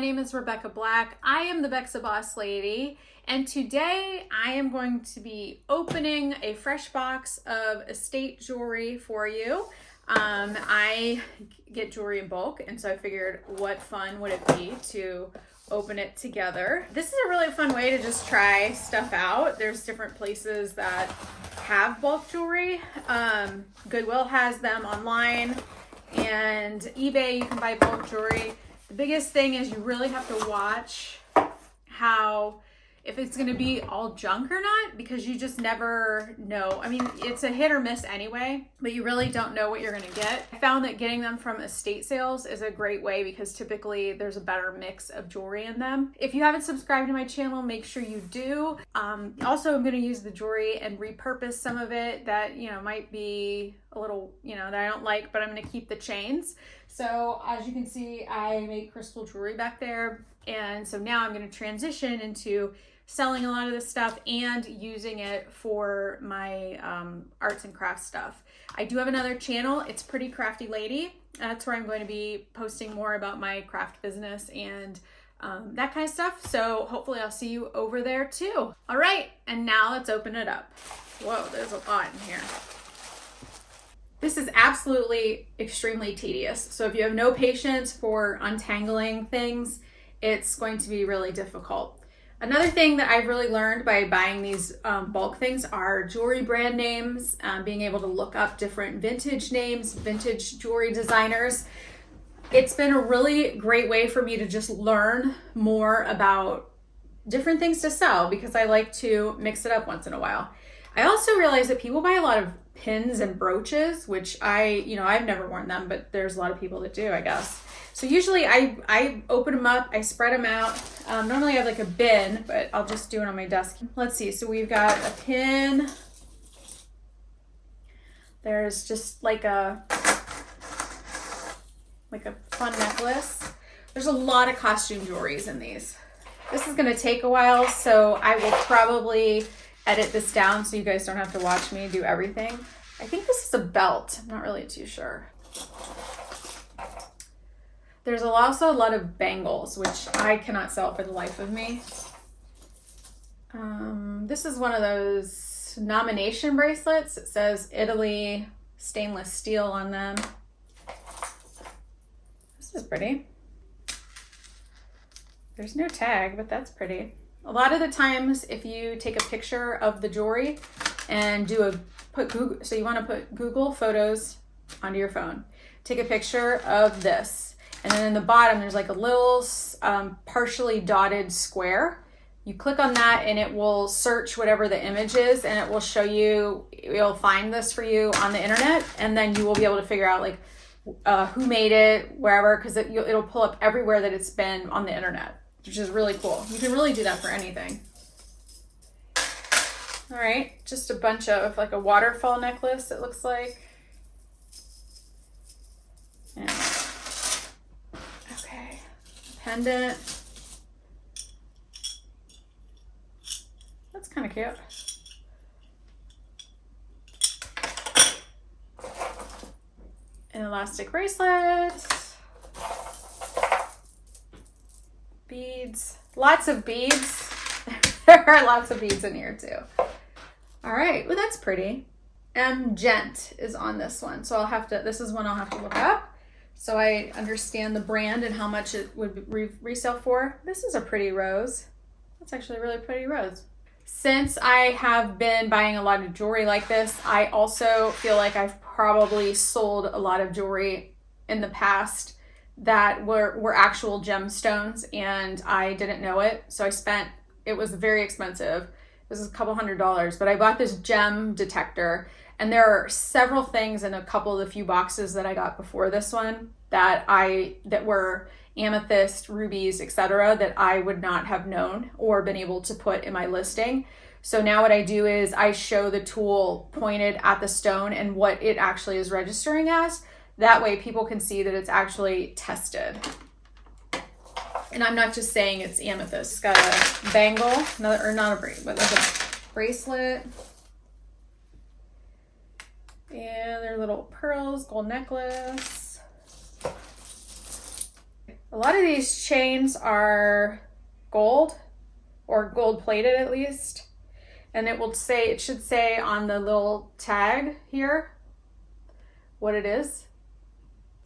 name is Rebecca Black. I am the Bexa Boss Lady, and today I am going to be opening a fresh box of estate jewelry for you. I get jewelry in bulk, and so I figured what fun would it be to open it together. This is a really fun way to just try stuff out. There's different places that have bulk jewelry. Goodwill has them online, and eBay you can buy bulk jewelry. The biggest thing is you really have to watch if it's going to be all junk or not, because you just never know. I mean, it's a hit or miss anyway, but you really don't know what you're going to get. I found that getting them from estate sales is a great way because typically there's a better mix of jewelry in them. If you haven't subscribed to my channel, make sure you do. Also, I'm going to use the jewelry and repurpose some of it that, might be a little, that I don't like, but I'm going to keep the chains. So as you can see, I make crystal jewelry back there. And so now I'm going to transition into selling a lot of this stuff and using it for my arts and crafts stuff. I do have another channel. It's Pretty Crafty Lady. That's where I'm going to be posting more about my craft business and that kind of stuff. So hopefully I'll see you over there too. All right, and now let's open it up. Whoa, there's a lot in here. This is absolutely extremely tedious. So if you have no patience for untangling things, it's going to be really difficult. Another thing that I've really learned by buying these bulk things are jewelry brand names, being able to look up different vintage names, vintage jewelry designers. It's been a really great way for me to just learn more about different things to sell because I like to mix it up once in a while. I also realize that people buy a lot of pins and brooches, which I've never worn them, but there's a lot of people that do, I guess. So usually I open them up, I spread them out. Normally I have like a bin, but I'll just do it on my desk. Let's see, so we've got a pin. There's just like a fun necklace. There's a lot of costume jewelries in these. This is gonna take a while, so I will probably edit this down so you guys don't have to watch me do everything. I think this is a belt, I'm not really too sure. There's also a lot of bangles, which I cannot sell for the life of me. This is one of those nomination bracelets. It says Italy stainless steel on them. This is pretty. There's no tag, but that's pretty. A lot of the times, if you take a picture of the jewelry and put Google Photos onto your phone, take a picture of this. And then in the bottom, there's like a little partially dotted square. You click on that and it will search whatever the image is and it will show you, it'll find this for you on the internet. And then you will be able to figure out like who made it, wherever, because it'll pull up everywhere that it's been on the internet, which is really cool. You can really do that for anything. All right, just a bunch of like a waterfall necklace, it looks like. And pendant. That's kind of cute. An elastic bracelet. Beads. Lots of beads. There are lots of beads in here too. All right, well that's pretty. Gent is on this one, so this is one I'll have to look up. So I understand the brand and how much it would resell for. This is a pretty rose. That's actually a really pretty rose. Since I have been buying a lot of jewelry like this, I also feel like I've probably sold a lot of jewelry in the past that were actual gemstones and I didn't know it. So it was very expensive. This is a couple $100s, but I bought this gem detector. And there are several things in a couple of the few boxes that I got before this one that were amethyst, rubies, etc., that I would not have known or been able to put in my listing. So now what I do is I show the tool pointed at the stone and what it actually is registering as. That way people can see that it's actually tested. And I'm not just saying it's amethyst. It's got a bangle, not a bracelet, but like a bracelet. And their little pearls, gold necklace. A lot of these chains are gold or gold plated at least. And it should say on the little tag here what it is.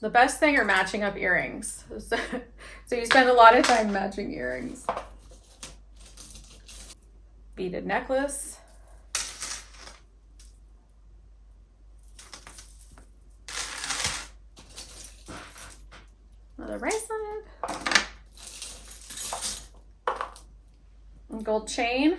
The best thing are matching up earrings. So you spend a lot of time matching earrings. Beaded necklace. Another bracelet. And gold chain.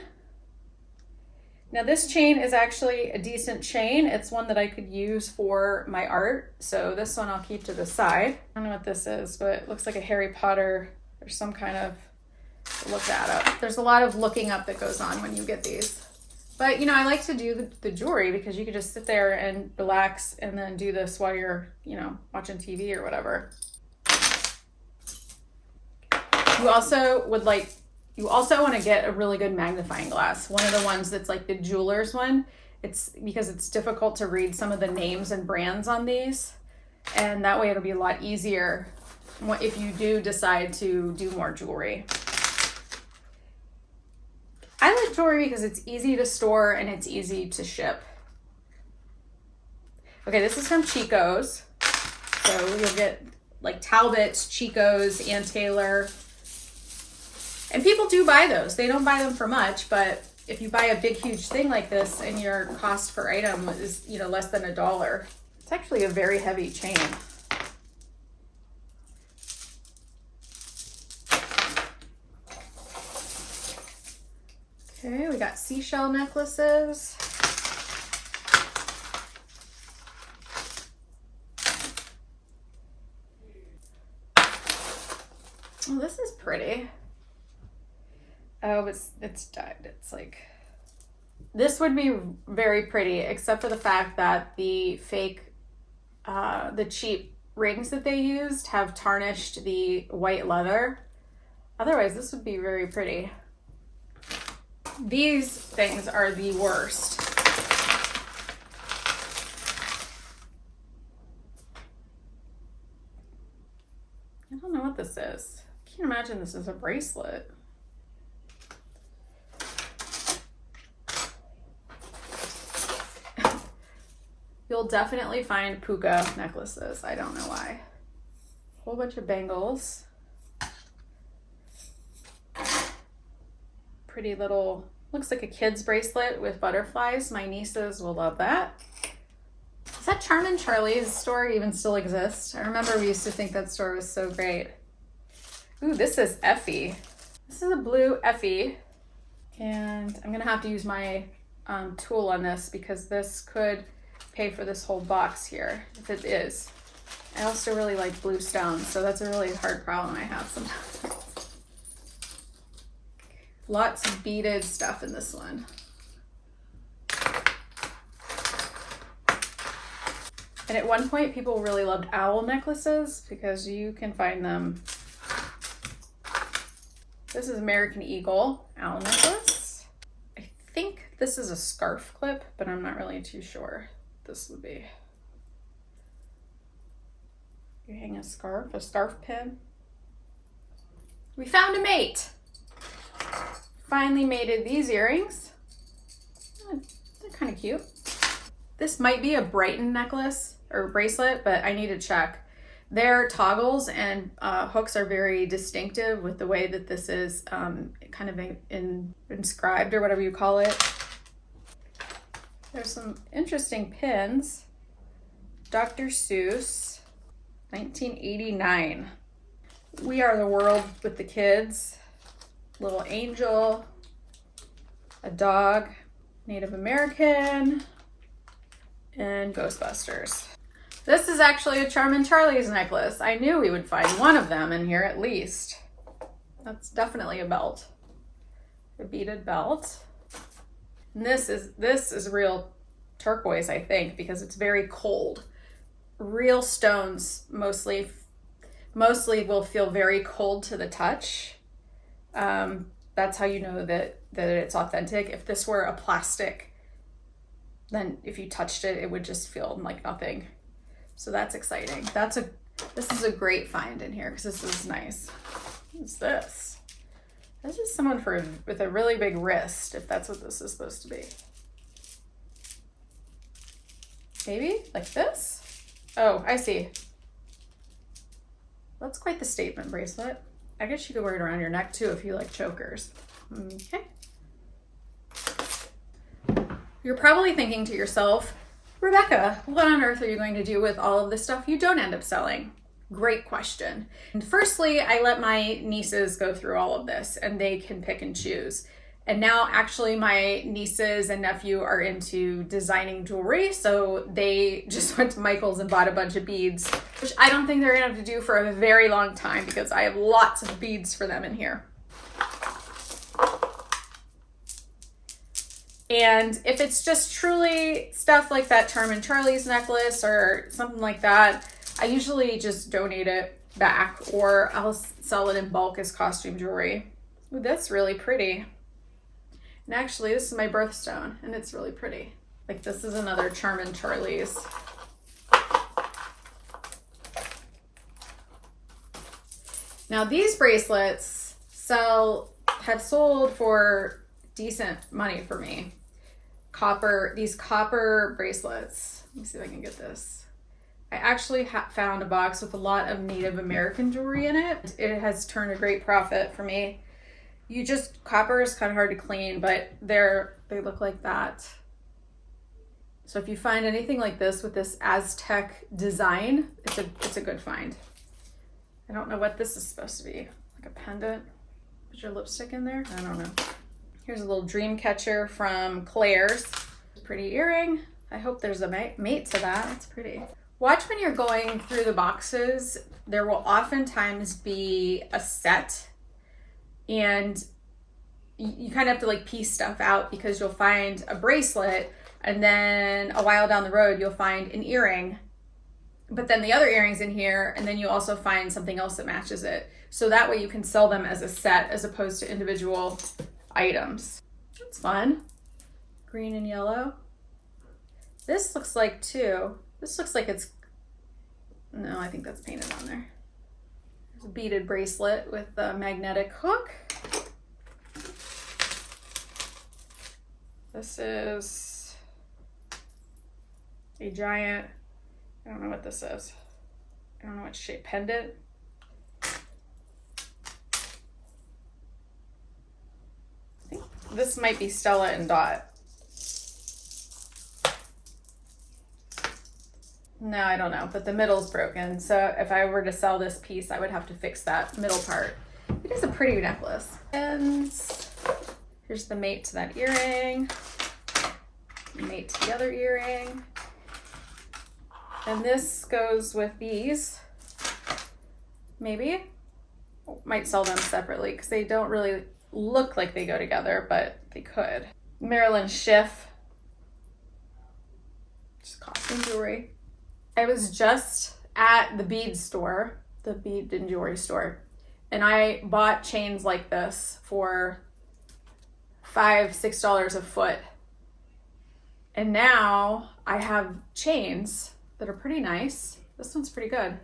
Now this chain is actually a decent chain. It's one that I could use for my art. So this one I'll keep to the side. I don't know what this is, but it looks like a Harry Potter or some kind of, look that up. There's a lot of looking up that goes on when you get these. But you know, I like to do the jewelry because you can just sit there and relax and then do this while you're, you know, watching TV or whatever. You also want to get a really good magnifying glass. One of the ones that's like the jeweler's one. It's because it's difficult to read some of the names and brands on these. And that way it'll be a lot easier if you do decide to do more jewelry. I like jewelry because it's easy to store and it's easy to ship. Okay, this is from Chico's. So you'll get like Talbot's, Chico's, Ann Taylor. And people do buy those. They don't buy them for much, but if you buy a big, huge thing like this and your cost per item is, you know, less than $1, it's actually a very heavy chain. Okay, we got seashell necklaces. Oh, this is pretty. Oh, it's dyed. It's like, this would be very pretty, except for the fact that the fake, the cheap rings that they used have tarnished the white leather. Otherwise, this would be very pretty. These things are the worst. I don't know what this is. I can't imagine this is a bracelet. You'll definitely find puka necklaces. I don't know why. Whole bunch of bangles. Pretty little, looks like a kid's bracelet with butterflies. My nieces will love that. Does that Charmin Charlie's store even still exist? I remember we used to think that store was so great. Ooh, this is Effie. This is a blue Effie. And I'm gonna have to use my tool on this because this could pay for this whole box here, if it is. I also really like blue stones, so that's a really hard problem I have sometimes. Lots of beaded stuff in this one. And at one point, people really loved owl necklaces because you can find them. This is American Eagle owl necklace. I think this is a scarf clip, but I'm not really too sure. This would be. You hang a scarf pin. We found a mate. Finally mated these earrings. They're kind of cute. This might be a Brighton necklace or bracelet, but I need to check. Their toggles and hooks are very distinctive with the way that this is kind of inscribed or whatever you call it. There's some interesting pins. Dr. Seuss, 1989. We Are the World with the Kids. Little angel, a dog, Native American, and Ghostbusters. This is actually a Charmin Charlie's necklace. I knew we would find one of them in here at least. That's definitely a belt. A beaded belt. And this is real turquoise, I think, because it's very cold. Real stones mostly will feel very cold to the touch. That's how you know that it's authentic. If this were a plastic, then if you touched it, it would just feel like nothing. So that's exciting. That's This is a great find in here because this is nice. What's this? This is someone with a really big wrist, if that's what this is supposed to be. Maybe like this? Oh, I see. That's quite the statement bracelet. I guess you could wear it around your neck too if you like chokers. Okay. You're probably thinking to yourself, Rebecca, what on earth are you going to do with all of the stuff you don't end up selling? Great question. And firstly, I let my nieces go through all of this and they can pick and choose. And now actually my nieces and nephew are into designing jewelry. So they just went to Michael's and bought a bunch of beads, which I don't think they're gonna have to do for a very long time because I have lots of beads for them in here. And if it's just truly stuff like that Charmin Charlie's necklace or something like that, I usually just donate it back or I'll sell it in bulk as costume jewelry. Ooh, that's really pretty. And actually, this is my birthstone, and it's really pretty. Like, this is another Charmin Charlie's. Now, these bracelets have sold for decent money for me. These copper bracelets. Let me see if I can get this. I actually found a box with a lot of Native American jewelry in it. It has turned a great profit for me. Copper is kind of hard to clean, but they look like that. So if you find anything like this with this Aztec design, it's a good find. I don't know what this is supposed to be. Like a pendant? Put your lipstick in there? I don't know. Here's a little dream catcher from Claire's. Pretty earring. I hope there's a mate to that. That's pretty. Watch when you're going through the boxes. There will oftentimes be a set. And you kind of have to like piece stuff out because you'll find a bracelet and then a while down the road you'll find an earring, but then the other earring's in here and then you also find something else that matches it. So that way you can sell them as a set as opposed to individual items. That's fun. Green and yellow. This looks like it's, no, I think that's painted on there. A beaded bracelet with a magnetic hook. This is a giant, I don't know what this is. I don't know what shape, pendant. I think this might be Stella and Dot. No, I don't know, but the middle's broken. So if I were to sell this piece, I would have to fix that middle part. It is a pretty necklace. And here's the mate to that earring, mate to the other earring. And this goes with these, maybe. Might sell them separately because they don't really look like they go together, but they could. Marilyn Schiff, just costume jewelry. I was just at the bead store, the bead and jewelry store, and I bought chains like this for $5, $6 a foot. And now I have chains that are pretty nice. This one's pretty good.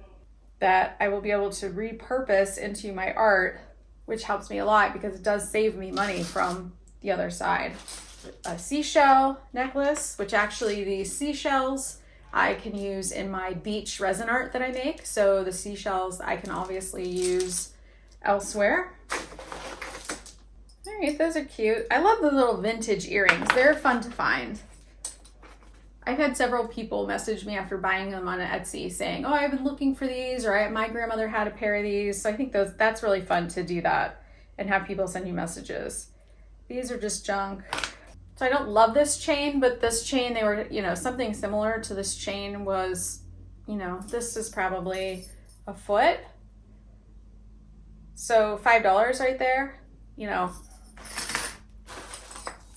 That I will be able to repurpose into my art, which helps me a lot because it does save me money from the other side. A seashell necklace, which actually these seashells I can use in my beach resin art that I make. So the seashells I can obviously use elsewhere. All right, those are cute. I love the little vintage earrings. They're fun to find. I've had several people message me after buying them on Etsy saying, oh, I've been looking for these, or my grandmother had a pair of these. So I think that's really fun to do that and have people send you messages. These are just junk. So I don't love this chain, but this chain, they were, something similar to this chain was, this is probably a foot. So $5 right there,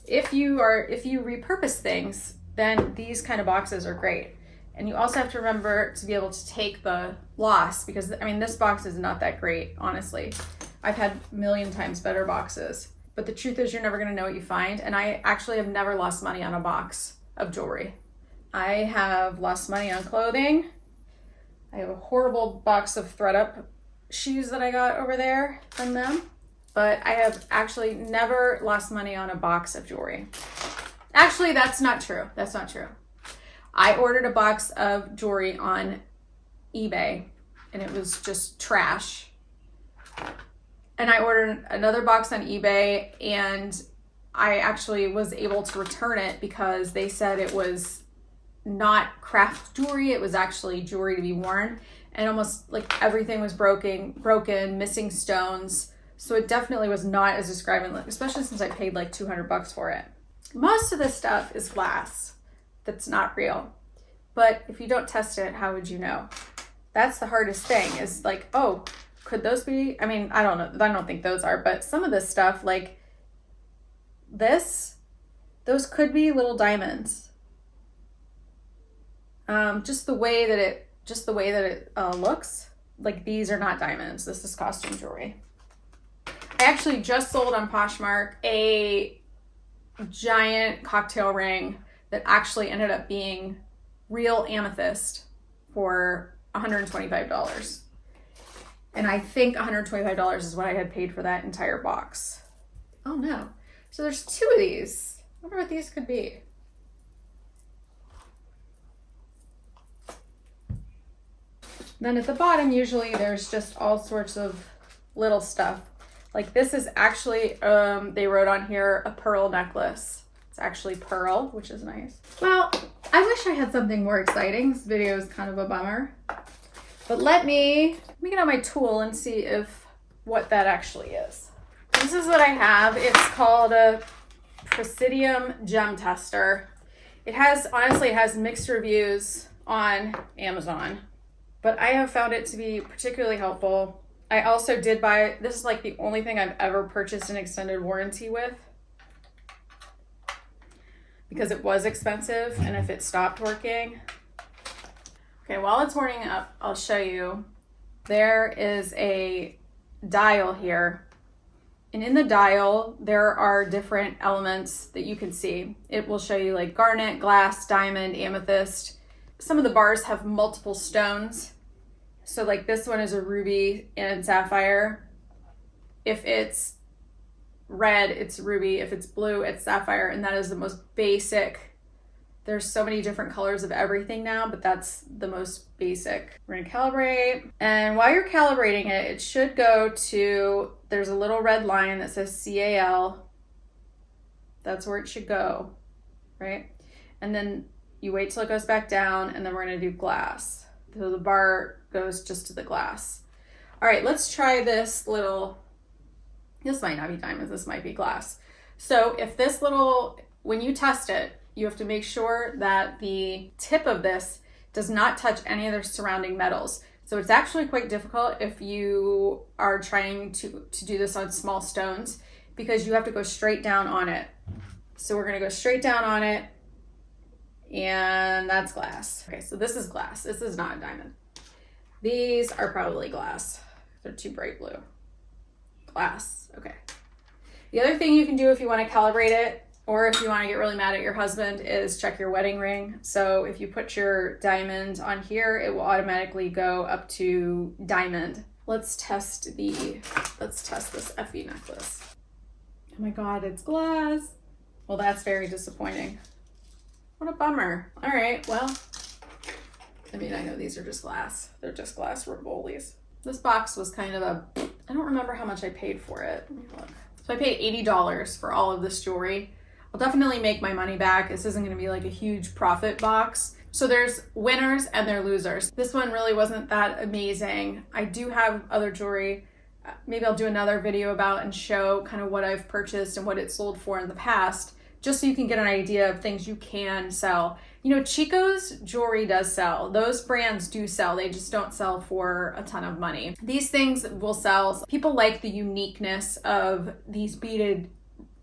If you repurpose things, then these kind of boxes are great. And you also have to remember to be able to take the loss because, this box is not that great, honestly. I've had a million times better boxes. But the truth is you're never gonna know what you find. And I actually have never lost money on a box of jewelry. I have lost money on clothing. I have a horrible box of thread-up shoes that I got over there from them, but I have actually never lost money on a box of jewelry. Actually, that's not true. That's not true. I ordered a box of jewelry on eBay and it was just trash. And I ordered another box on eBay and I actually was able to return it because they said it was not craft jewelry. It was actually jewelry to be worn, and almost like everything was broken, missing stones. So it definitely was not as described, especially since I paid like $200 for it. Most of this stuff is glass that's not real. But if you don't test it, how would you know? That's the hardest thing, is like, oh, could those be? I mean, I don't know. I don't think those are, but some of this stuff, like this, those could be little diamonds. Just the way that it looks, like these are not diamonds. This is costume jewelry. I actually just sold on Poshmark a giant cocktail ring that actually ended up being real amethyst for $125. And I think $125 is what I had paid for that entire box. Oh no. So there's two of these. I wonder what these could be. Then at the bottom, usually there's just all sorts of little stuff. Like this is actually, they wrote on here, a pearl necklace. It's actually pearl, which is nice. Well, I wish I had something more exciting. This video is kind of a bummer. But let me get out my tool and see what that actually is. This is what I have. It's called a Presidium Gem Tester. Honestly, it has mixed reviews on Amazon, but I have found it to be particularly helpful. I also did buy, this is like the only thing I've ever purchased an extended warranty with, because it was expensive and if it stopped working. Okay, while it's warming up, I'll show you. There is a dial here. And in the dial, there are different elements that you can see. It will show you like garnet, glass, diamond, amethyst. Some of the bars have multiple stones. So like this one is a ruby and sapphire. If it's red, it's ruby. If it's blue, it's sapphire. And that is the most basic. There's so many different colors of everything now, but that's the most basic. We're gonna calibrate. And while you're calibrating it, it should go to, there's a little red line that says CAL. That's where it should go, right? And then you wait till it goes back down, and then we're gonna do glass. So the bar goes just to the glass. All right, let's try this might not be diamonds, this might be glass. So if when you test it, you have to make sure that the tip of this does not touch any of the surrounding metals. So it's actually quite difficult if you are trying to do this on small stones, because you have to go straight down on it. So we're gonna go straight down on it, and that's glass. Okay, so this is glass. This is not a diamond. These are probably glass. They're too bright blue. Glass, okay. The other thing you can do if you wanna calibrate it, or if you want to get really mad at your husband, is check your wedding ring. So if you put your diamond on here, it will automatically go up to diamond. Let's test this Effie necklace. Oh my God, it's glass. Well, that's very disappointing. What a bummer. All right, well, I mean, I know these are just glass. They're just glass Rivoli's. This box was kind of I don't remember how much I paid for it. Let me look. So I paid $80 for all of this jewelry. I'll definitely make my money back. This isn't gonna be like a huge profit box. So there's winners and there are losers. This one really wasn't that amazing. I do have other jewelry. Maybe I'll do another video about and show kind of what I've purchased and what it sold for in the past, just so you can get an idea of things you can sell. You know, Chico's jewelry does sell. Those brands do sell. They just don't sell for a ton of money. These things will sell. People like the uniqueness of these beaded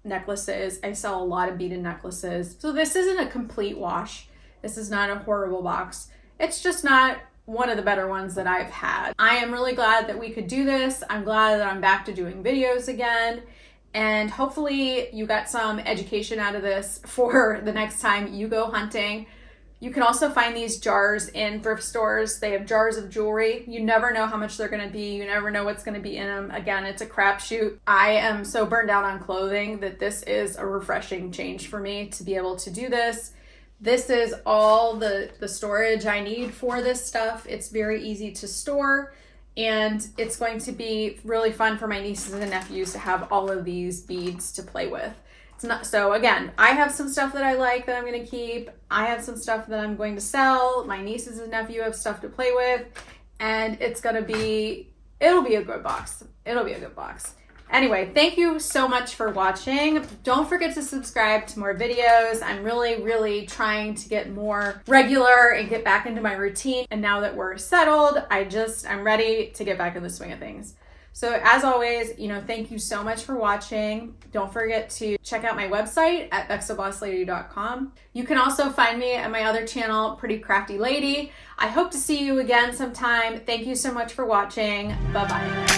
necklaces. I sell a lot of beaded necklaces. So this isn't a complete wash. This is not a horrible box. It's just not one of the better ones that I've had. I am really glad that we could do this. I'm glad that I'm back to doing videos again. And hopefully you got some education out of this for the next time you go hunting. You can also find these jars in thrift stores. They have jars of jewelry. You never know how much they're gonna be. You never know what's gonna be in them. Again, it's a crapshoot. I am so burned out on clothing that this is a refreshing change for me to be able to do this. This is all the storage I need for this stuff. It's very easy to store, and it's going to be really fun for my nieces and nephews to have all of these beads to play with. So again, I have some stuff that I like that I'm going to keep. I have some stuff that I'm going to sell. My nieces and nephew have stuff to play with, and it'll be a good box. It'll be a good box. Anyway, thank you so much for watching. Don't forget to subscribe to more videos. I'm really trying to get more regular and get back into my routine. And now that we're settled, I'm ready to get back in the swing of things. So as always, thank you so much for watching. Don't forget to check out my website at bexabosslady.com. You can also find me at my other channel, Pretty Crafty Lady. I hope to see you again sometime. Thank you so much for watching. Bye-bye.